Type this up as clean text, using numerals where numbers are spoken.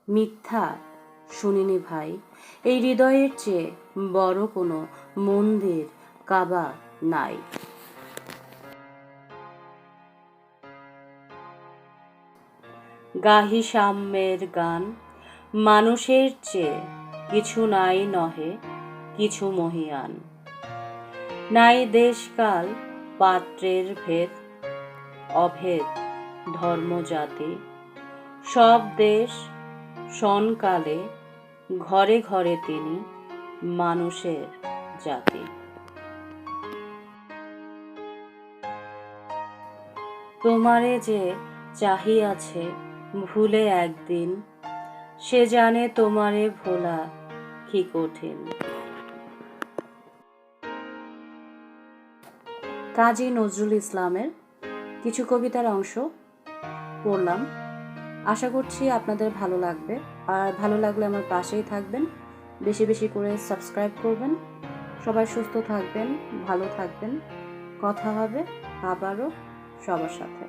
মিথ্যা শুনিনি ভাই, এই হৃদয়ের চেয়ে বড় কোনো মন্দির কাবা নাই। গাহি সাম্যের গান, মানুষের চেয়ে কিছু নাই নহে কিছু মহিয়ান। নাই দেশকাল পাত্রের ভেদ, অভেদ ধর্ম জাতি। সব দেশ সনকালে ঘরে ঘরে তিনি মানুষের জাতি। তোমারে যে চাহিয়াছে ভুলে একদিন, সে জানে তোমারে ভোলা কি কঠিন। কাজী নজরুল ইসলামের কিছু কবিতার অংশ পড়লাম। আশা করছি আপনাদের ভালো লাগবে, আর ভালো লাগলে আমার পাশেই থাকবেন, বেশি বেশি করে সাবস্ক্রাইব করবেন। সবাই সুস্থ থাকবেন, ভালো থাকবেন। কথা হবে আবারও সবার সাথে।